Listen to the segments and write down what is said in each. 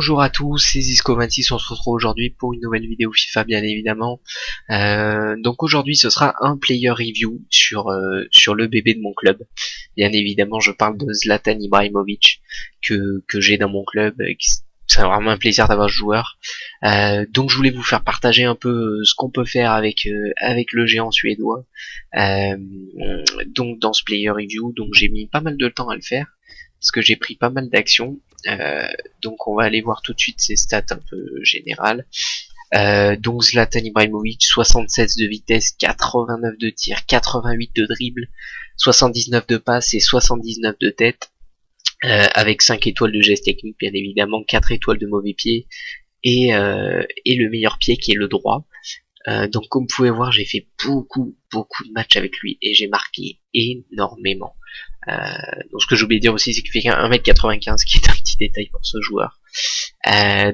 Bonjour à tous, c'est Zisco26, on se retrouve aujourd'hui pour une nouvelle vidéo FIFA bien évidemment. Donc aujourd'hui ce sera un player review sur le bébé de mon club. Bien évidemment je parle de Zlatan Ibrahimovic que j'ai dans mon club. C'est vraiment un plaisir d'avoir ce joueur. Donc je voulais vous faire partager un peu ce qu'on peut faire avec le géant suédois. Donc dans ce player review, donc j'ai mis pas mal de temps à le faire parce que j'ai pris pas mal d'actions. Donc on va aller voir tout de suite ses stats un peu générales. Donc Zlatan Ibrahimovic, 76 de vitesse, 89 de tir, 88 de dribble, 79 de passe et 79 de tête. Avec 5 étoiles de geste technique bien évidemment, 4 étoiles de mauvais pied et le meilleur pied qui est le droit. Donc comme vous pouvez voir, j'ai fait beaucoup de matchs avec lui et j'ai marqué énormément. Donc ce que j'ai oublié de dire aussi, c'est qu'il fait 1m95, qui est un petit détail pour ce joueur.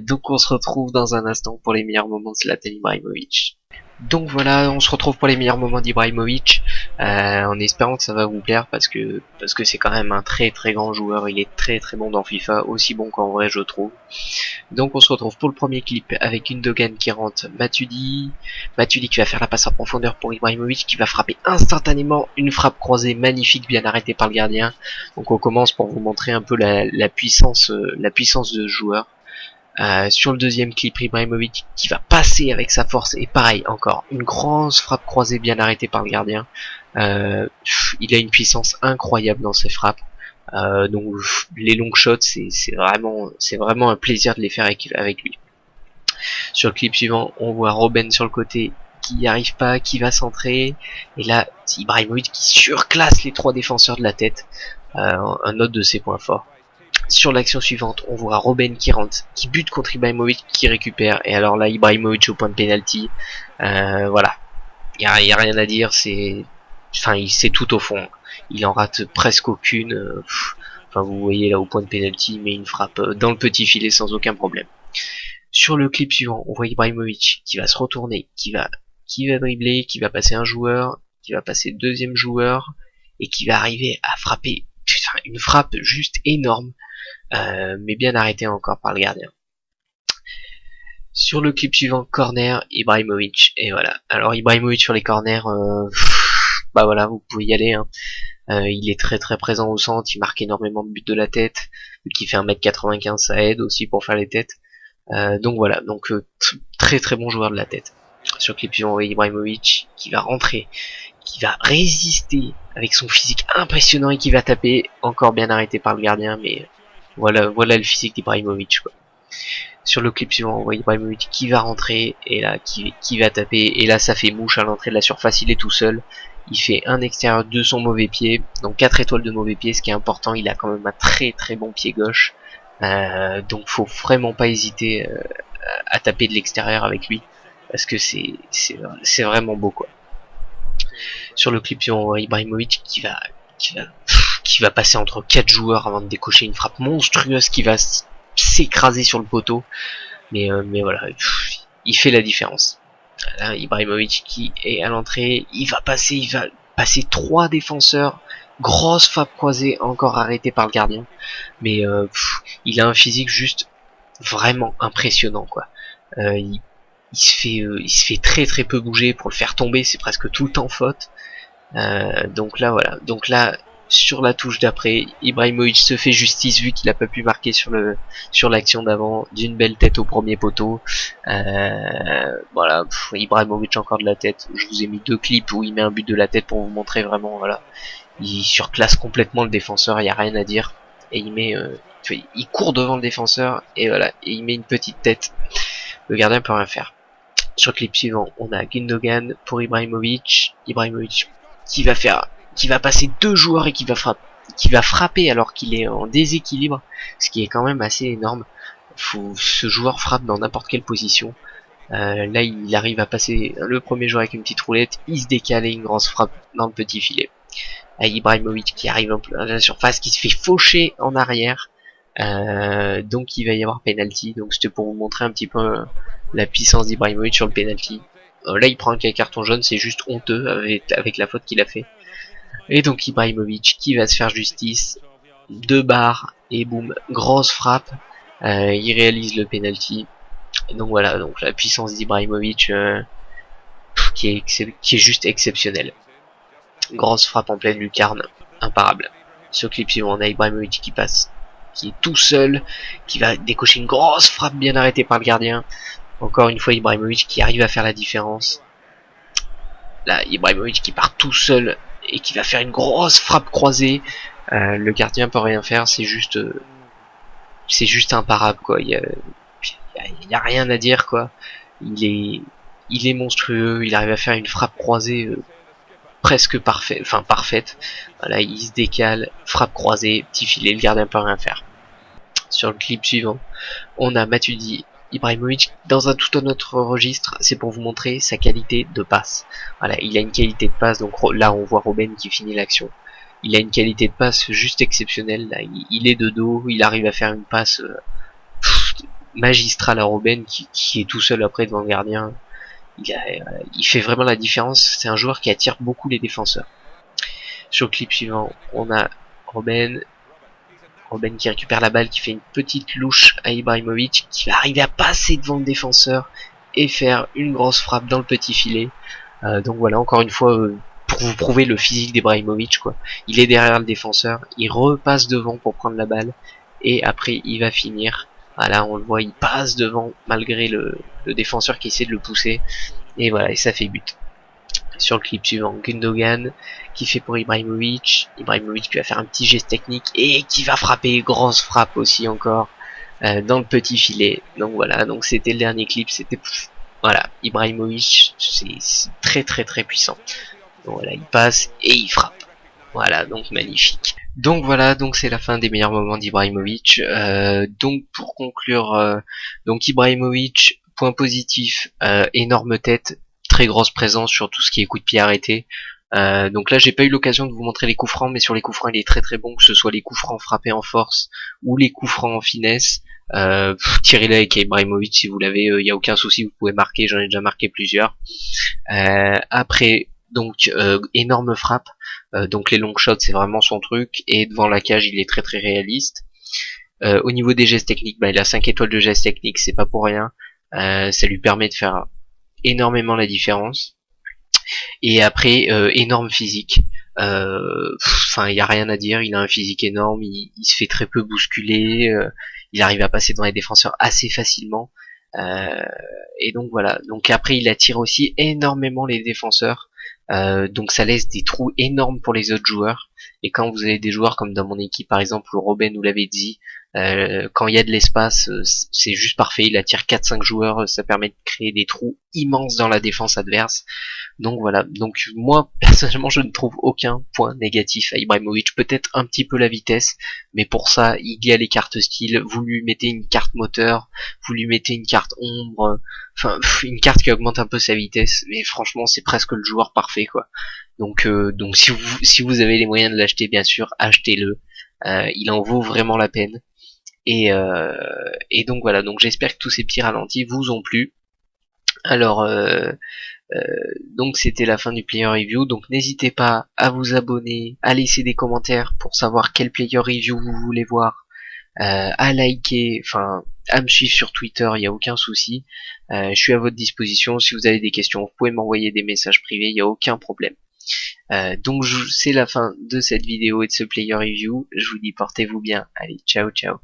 Donc on se retrouve dans un instant pour les meilleurs moments de Zlatan Ibrahimovic. Donc voilà, on se retrouve pour les meilleurs moments d'Ibrahimovic, en espérant que ça va vous plaire parce que c'est quand même un très grand joueur. Il est très bon dans FIFA, aussi bon qu'en vrai je trouve. Donc on se retrouve pour le premier clip avec Gundogan qui rentre Matuidi qui va faire la passe en profondeur pour Ibrahimovic, qui va frapper instantanément, une frappe croisée magnifique bien arrêtée par le gardien. Donc on commence pour vous montrer un peu la puissance de ce joueur. Sur le deuxième clip, Ibrahimovic qui va passer avec sa force, et pareil encore une grosse frappe croisée bien arrêtée par le gardien. Il a une puissance incroyable dans ses frappes. Donc les long shots, c'est vraiment un plaisir de les faire avec lui. Sur le clip suivant, on voit Robben sur le côté qui n'y arrive pas, qui va centrer, et là c'est Ibrahimovic qui surclasse les trois défenseurs de la tête. Un autre de ses points forts. Sur l'action suivante, on voit Robben qui rentre, qui bute contre Ibrahimovic, qui récupère, et alors là Ibrahimovic au point de penalty. Voilà, il y a rien à dire, c'est tout au fond. Il en rate presque aucune. Enfin vous voyez là au point de penalty, mais une frappe dans le petit filet sans aucun problème. Sur le clip suivant, on voit Ibrahimovic qui va se retourner, qui va dribbler, qui va passer un joueur, qui va passer deuxième joueur, et qui va arriver à frapper une frappe juste énorme, mais bien arrêtée encore par le gardien. Sur le clip suivant, corner, Ibrahimovic, et voilà. Alors Ibrahimovic sur les corners, bah voilà, vous pouvez y aller, hein. Il est très présent au centre, il marque énormément de buts de la tête, qui fait 1m95, ça aide aussi pour faire les têtes. Donc voilà, donc très bon joueur de la tête. Sur le clip suivant, on voit Ibrahimovic qui va rentrer, qui va résister avec son physique impressionnant et qui va taper, encore bien arrêté par le gardien, mais voilà le physique d'Ibrahimovic, quoi. Sur le clip suivant, on voit Ibrahimovic qui va rentrer, et là qui va taper, et là ça fait mouche à l'entrée de la surface, il est tout seul. Il fait un extérieur de son mauvais pied, donc 4 étoiles de mauvais pied, ce qui est important. Il a quand même un très bon pied gauche, donc faut vraiment pas hésiter à taper de l'extérieur avec lui, parce que c'est vraiment beau, quoi. Sur le clip suivant, on voit Ibrahimovic qui va passer entre 4 joueurs avant de décocher une frappe monstrueuse qui va s'écraser sur le poteau, mais voilà, il fait la différence. Là, Ibrahimovic qui est à l'entrée, il va passer 3 défenseurs, grosse frappe croisée encore arrêtée par le gardien, mais il a un physique juste vraiment impressionnant, quoi. Il se fait très peu bouger. Pour le faire tomber, c'est presque tout le temps faute. Donc là voilà, donc là sur la touche d'après, Ibrahimovic se fait justice vu qu'il a pas pu marquer sur l'action d'avant, d'une belle tête au premier poteau. Voilà, Ibrahimovic encore de la tête. Je vous ai mis 2 clips où il met un but de la tête pour vous montrer vraiment, voilà, il surclasse complètement le défenseur, il y a rien à dire, et il court devant le défenseur, et voilà, et il met une petite tête, le gardien peut rien faire. Sur le clip suivant, on a Gundogan pour Ibrahimovic qui va passer 2 joueurs et qui va frapper alors qu'il est en déséquilibre, ce qui est quand même assez énorme. Ce joueur frappe dans n'importe quelle position. Là il arrive à passer le premier joueur avec une petite roulette, il se décale et une grosse frappe dans le petit filet. Ibrahimovic qui arrive un peu à la surface, qui se fait faucher en arrière, donc il va y avoir penalty. Donc c'était pour vous montrer un petit peu la puissance d'Ibrahimovic sur le penalty. Là il prend un carton jaune, c'est juste honteux avec la faute qu'il a fait. Et donc Ibrahimovic qui va se faire justice, 2 barres, et boum, grosse frappe. Il réalise le penalty. Donc voilà, donc la puissance d'Ibrahimovic qui est juste exceptionnelle. Grosse frappe en pleine lucarne, imparable. Sur le clip suivant, on a Ibrahimovic qui passe, qui est tout seul, qui va décocher une grosse frappe bien arrêtée par le gardien. Encore une fois, Ibrahimovic qui arrive à faire la différence. Là, Ibrahimovic qui part tout seul et qui va faire une grosse frappe croisée. Le gardien peut rien faire, c'est juste imparable quoi. Il y a rien à dire quoi. Il est monstrueux. Il arrive à faire une frappe croisée presque parfaite, enfin parfaite. Voilà, il se décale, frappe croisée, petit filet, le gardien peut rien faire. Sur le clip suivant, on a Matuidi, Ibrahimovic dans un tout autre registre, c'est pour vous montrer sa qualité de passe. Voilà, il a une qualité de passe, donc là on voit Robben qui finit l'action. Il a une qualité de passe juste exceptionnelle, là, il est de dos, il arrive à faire une passe magistrale à Robben qui est tout seul après devant le gardien. Il fait vraiment la différence, c'est un joueur qui attire beaucoup les défenseurs. Sur le clip suivant, on a Robben qui récupère la balle, qui fait une petite louche à Ibrahimovic, qui va arriver à passer devant le défenseur et faire une grosse frappe dans le petit filet. Donc voilà, encore une fois, pour vous prouver le physique d'Ibrahimovic, quoi. Il est derrière le défenseur, il repasse devant pour prendre la balle, et après il va finir. Voilà, on le voit, il passe devant malgré le défenseur qui essaie de le pousser, et voilà, et ça fait but. Sur le clip suivant, Gundogan qui fait pour Ibrahimovic, Ibrahimovic qui va faire un petit geste technique et qui va frapper, grosse frappe aussi encore dans le petit filet. Donc voilà, donc c'était le dernier clip, c'était voilà, Ibrahimovic c'est très très très puissant. Donc voilà, il passe et il frappe. Voilà, donc magnifique. Donc voilà, donc c'est la fin des meilleurs moments d'Ibrahimovic. Donc pour conclure, donc Ibrahimovic, point positif, énorme tête, très grosse présence sur tout ce qui est coup de pied arrêté. Donc là j'ai pas eu l'occasion de vous montrer les coups francs, mais sur les coups francs il est très très bon, que ce soit les coups francs frappés en force ou les coups francs en finesse. Tirez-les avec Ibrahimovic si vous l'avez, il y a aucun souci, vous pouvez marquer, j'en ai déjà marqué plusieurs. Après donc énorme frappe, donc les long shots c'est vraiment son truc, et devant la cage il est très très réaliste. Au niveau des gestes techniques, bah, il a 5 étoiles de gestes techniques, c'est pas pour rien, ça lui permet de faire énormément la différence. Et après énorme physique, enfin il y a rien à dire, il a un physique énorme, il se fait très peu bousculer, il arrive à passer dans les défenseurs assez facilement, et donc voilà, donc après il attire aussi énormément les défenseurs, donc ça laisse des trous énormes pour les autres joueurs, et quand vous avez des joueurs comme dans mon équipe par exemple Robben ou Lavezzi, quand il y a de l'espace, c'est juste parfait, il attire 4-5 joueurs, ça permet de créer des trous immenses dans la défense adverse. Donc voilà, donc moi personnellement je ne trouve aucun point négatif à Ibrahimovic, peut-être un petit peu la vitesse, mais pour ça il y a les cartes skill, vous lui mettez une carte moteur, vous lui mettez une carte ombre, enfin une carte qui augmente un peu sa vitesse, mais franchement c'est presque le joueur parfait quoi. Donc si vous avez les moyens de l'acheter, bien sûr achetez-le, il en vaut vraiment la peine. Et donc voilà, donc j'espère que tous ces petits ralentis vous ont plu. Alors donc c'était la fin du player review, donc n'hésitez pas à vous abonner, à laisser des commentaires pour savoir quel player review vous voulez voir, à liker, enfin à me suivre sur Twitter, il n'y a aucun souci, je suis à votre disposition, si vous avez des questions vous pouvez m'envoyer des messages privés, il n'y a aucun problème. Donc c'est la fin de cette vidéo et de ce player review, je vous dis portez-vous bien, allez ciao ciao.